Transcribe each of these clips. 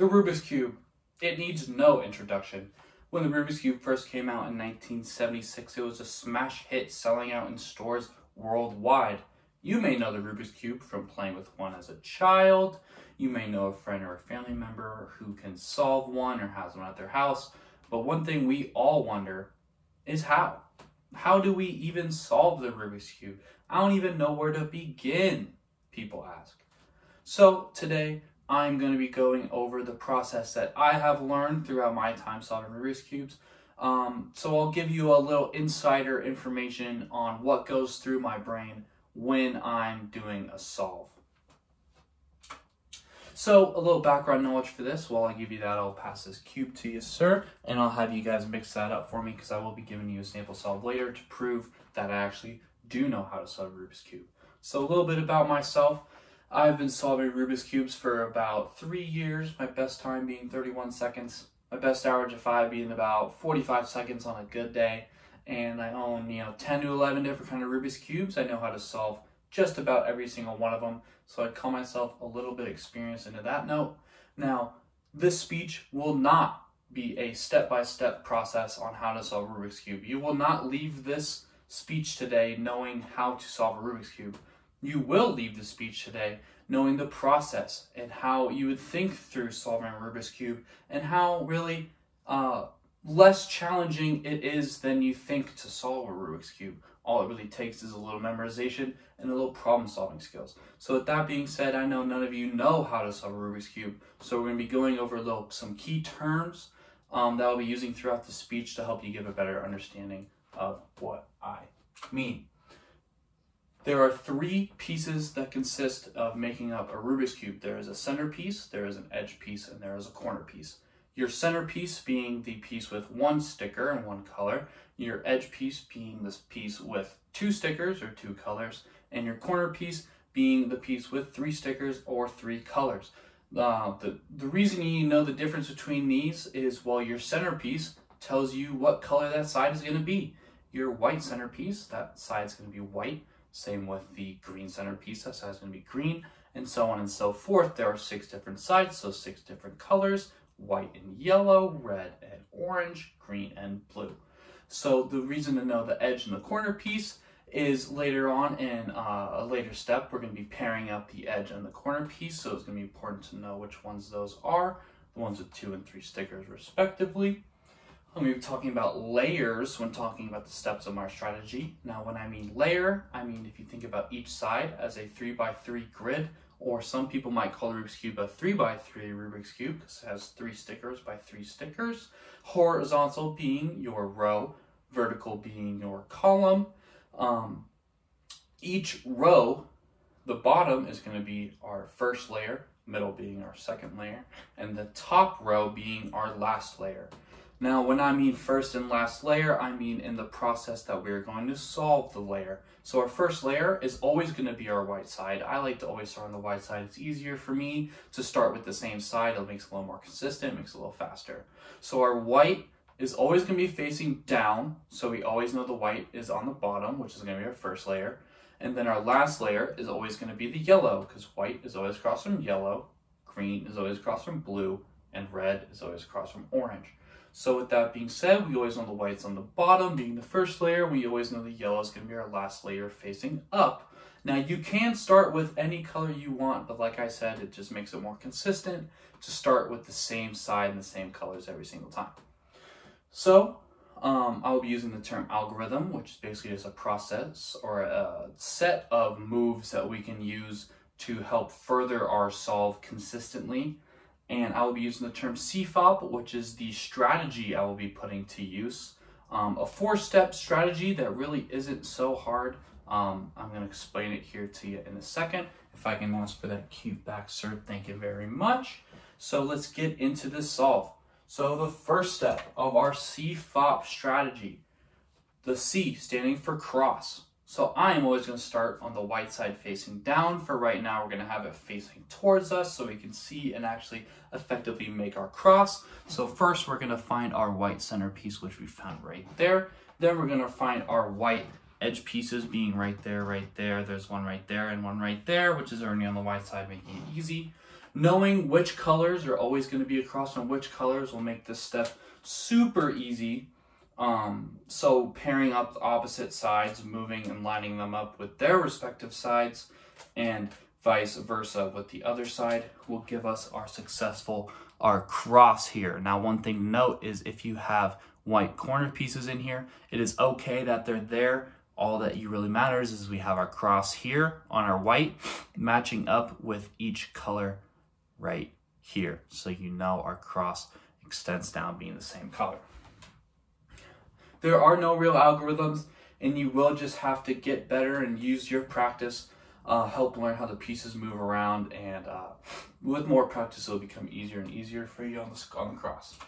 The Rubik's Cube, it needs no introduction. When the Rubik's Cube first came out in 1976, it was a smash hit selling out in stores worldwide. You may know the Rubik's Cube from playing with one as a child. You may know a friend or a family member who can solve one or has one at their house. But one thing we all wonder is how? How do we even solve the Rubik's Cube? I don't even know where to begin, people ask. So today, I'm going to be going over the process that I have learned throughout my time solving Rubik's Cubes. So I'll give you a little insider information on what goes through my brain when I'm doing a solve. So a little background knowledge for this. While I give you that, I'll pass this cube to you, sir, and I'll have you guys mix that up for me because I will be giving you a sample solve later to prove that I actually do know how to solve a Rubik's Cube. So a little bit about myself. I've been solving Rubik's Cubes for about 3 years, my best time being 31 seconds, my best average of 5 being about 45 seconds on a good day, and I own 10 to 11 different kind of Rubik's Cubes. I know how to solve just about every single one of them, so I'd call myself a little bit experienced into that note. Now, this speech will not be a step-by-step process on how to solve a Rubik's Cube. You will not leave this speech today knowing how to solve a Rubik's Cube. You will leave the speech today knowing the process and how you would think through solving a Rubik's Cube and how really less challenging it is than you think to solve a Rubik's Cube. All it really takes is a little memorization and a little problem solving skills. So with that being said, I know none of you know how to solve a Rubik's Cube. So we're going to be going over some key terms that I'll be using throughout the speech to help you give a better understanding of what I mean. There are 3 pieces that consist of making up a Rubik's Cube. There is a center piece, there is an edge piece, and there is a corner piece. Your center piece being the piece with 1 sticker and 1 color, your edge piece being this piece with 2 stickers or 2 colors, and your corner piece being the piece with 3 stickers or 3 colors. The reason you know the difference between these is, well, your center piece tells you what color that side is going to be. Your white center piece, that side is going to be white. Same with the green centerpiece, that side is going to be green, and so on and so forth. There are 6 different sides, so 6 different colors: white and yellow, red and orange, green and blue. So the reason to know the edge and the corner piece is later on in a later step, we're going to be pairing up the edge and the corner piece, so it's going to be important to know which ones those are, the ones with 2 and 3 stickers respectively. I'm going to be talking about layers when talking about the steps of my strategy. Now, when I mean layer, I mean if you think about each side as a 3x3 grid, or some people might call the Rubik's Cube a 3x3 Rubik's Cube because it has 3 stickers by 3 stickers. Horizontal being your row, vertical being your column. Each row, the bottom is going to be our first layer, middle being our second layer, and the top row being our last layer. Now, when I mean first and last layer, I mean in the process that we're going to solve the layer. So our first layer is always going to be our white side. I like to always start on the white side. It's easier for me to start with the same side. It makes it a little more consistent, it makes it a little faster. So our white is always going to be facing down. So we always know the white is on the bottom, which is going to be our first layer. And then our last layer is always going to be the yellow, because white is always across from yellow, green is always across from blue, and red is always across from orange. So with that being said, we always know the white's on the bottom being the first layer. We always know the yellow is going to be our last layer facing up. Now you can start with any color you want, but like I said, it just makes it more consistent to start with the same side and the same colors every single time. So I'll be using the term algorithm, which is basically just a process or a set of moves that we can use to help further our solve consistently. And I will be using the term CFOP, which is the strategy I will be putting to use. A 4-step strategy that really isn't so hard. I'm going to explain it here to you in a second. If I can ask for that cube back, sir, thank you very much. So let's get into this solve. So the first step of our CFOP strategy, the C standing for cross. So I am always going to start on the white side facing down. For right now, we're going to have it facing towards us so we can see and actually effectively make our cross. So first, we're going to find our white center piece, which we found right there. Then we're going to find our white edge pieces being right there, there's one right there, and one right there, which is already on the white side, making it easy. Knowing which colors are always going to be across on which colors will make this step super easy. So pairing up the opposite sides, moving and lining them up with their respective sides, and vice versa with the other side, will give us our cross here. Now, one thing to note is if you have white corner pieces in here, it is okay that they're there. All that really matters is we have our cross here on our white matching up with each color right here. So you know our cross extends down being the same color. There are no real algorithms, and you will just have to get better and use your practice, help learn how the pieces move around, and with more practice, it'll become easier and easier for you on the cross.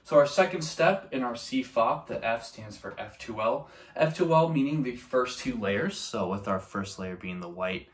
So our second step in our CFOP, the F stands for F2L. F2L meaning the first two layers. So with our first layer being the white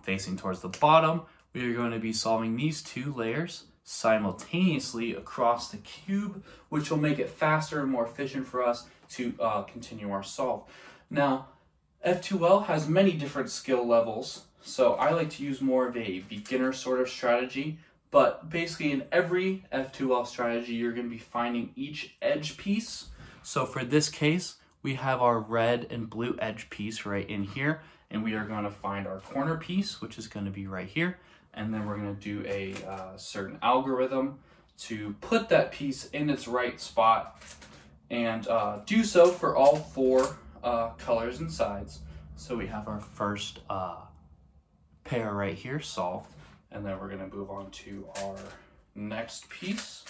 facing towards the bottom, we are going to be solving these two layers simultaneously across the cube, which will make it faster and more efficient for us to continue our solve. Now, F2L has many different skill levels, so I like to use more of a beginner sort of strategy, but basically in every F2L strategy, you're going to be finding each edge piece. So for this case, we have our red and blue edge piece right in here, and we are going to find our corner piece, which is going to be right here. And then we're going to do a certain algorithm to put that piece in its right spot, and do so for all four colors and sides. So we have our first pair right here solved, and then we're going to move on to our next piece,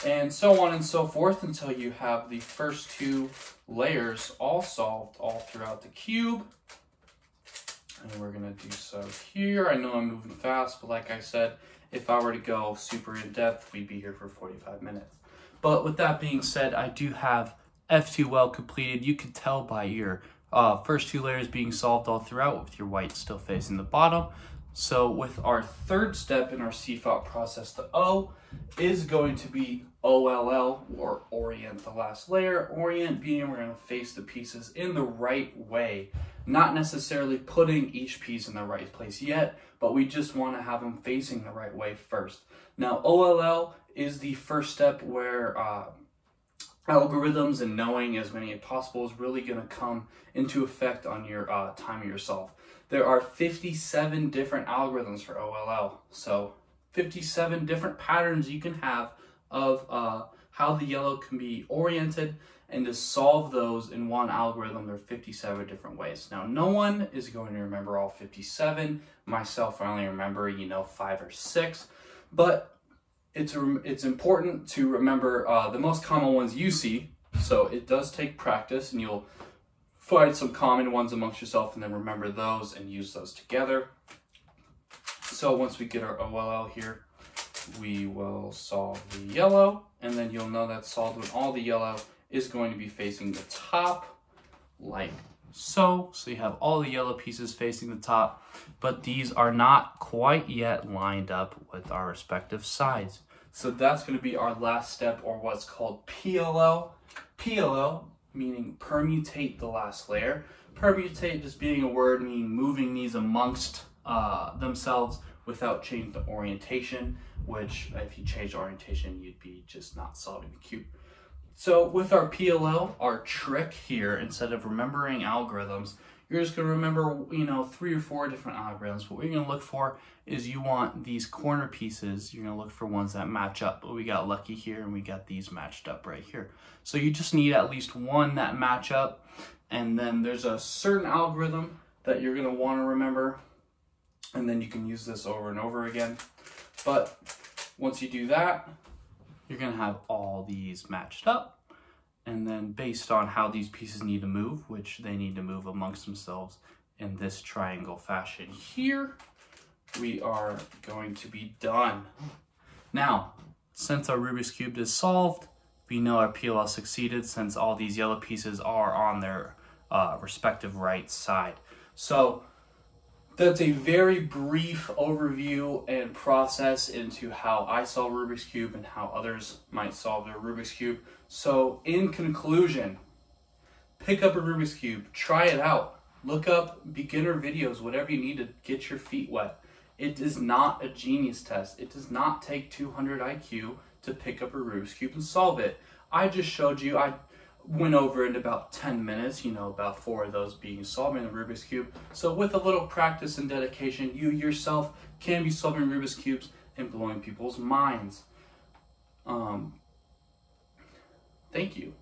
and so on and so forth until you have the first two layers all solved all throughout the cube. And we're going to do so here. I know I'm moving fast, but like I said, if I were to go super in depth, we'd be here for 45 minutes. But with that being said, I do have F2L completed. You can tell by your first two layers being solved all throughout with your white still facing the bottom. So with our third step in our CFOP process, the O is going to be OLL, or orient the last layer. Orient being we're going to face the pieces in the right way. Not necessarily putting each piece in the right place yet, but we just want to have them facing the right way first. Now, OLL is the first step where algorithms and knowing as many as possible is really going to come into effect on your time of your solve. There are 57 different algorithms for OLL, so 57 different patterns you can have of how the yellow can be oriented, and to solve those in one algorithm, there are 57 different ways. Now, no one is going to remember all 57. Myself, I only remember, 5 or 6, but it's important to remember the most common ones you see. So it does take practice, and you'll find some common ones amongst yourself and then remember those and use those together. So once we get our OLL here, we will solve the yellow, and then you'll know that's solved when all the yellow is going to be facing the top like so. So you have all the yellow pieces facing the top, but these are not quite yet lined up with our respective sides. So that's going to be our last step, or what's called PLO. PLO meaning permutate the last layer. Permutate just being a word meaning moving these amongst themselves without changing the orientation, which if you change the orientation, you'd be just not solving the cube. So with our PLO, our trick here, instead of remembering algorithms, you're just going to remember, 3 or 4 different algorithms. What we're going to look for is you want these corner pieces, you're going to look for ones that match up. But we got lucky here, and we got these matched up right here. So you just need at least one that match up, and then there's a certain algorithm that you're going to want to remember, and then you can use this over and over again. But once you do that, you're going to have all these matched up, and then based on how these pieces need to move, which they need to move amongst themselves in this triangle fashion here, we are going to be done. Now, since our Rubik's Cube is solved, we know our PLL succeeded since all these yellow pieces are on their respective right side. So that's a very brief overview and process into how I solve Rubik's Cube and how others might solve their Rubik's Cube. So in conclusion, Pick up a Rubik's Cube, try it out. Look up beginner videos, whatever you need to get your feet wet. It is not a genius test. It does not take 200 IQ to pick up a Rubik's Cube and solve it. I just showed you, I went over in about 10 minutes, about 4 of those being solving the Rubik's Cube. So with a little practice and dedication, you yourself can be solving Rubik's Cubes and blowing people's minds. Thank you.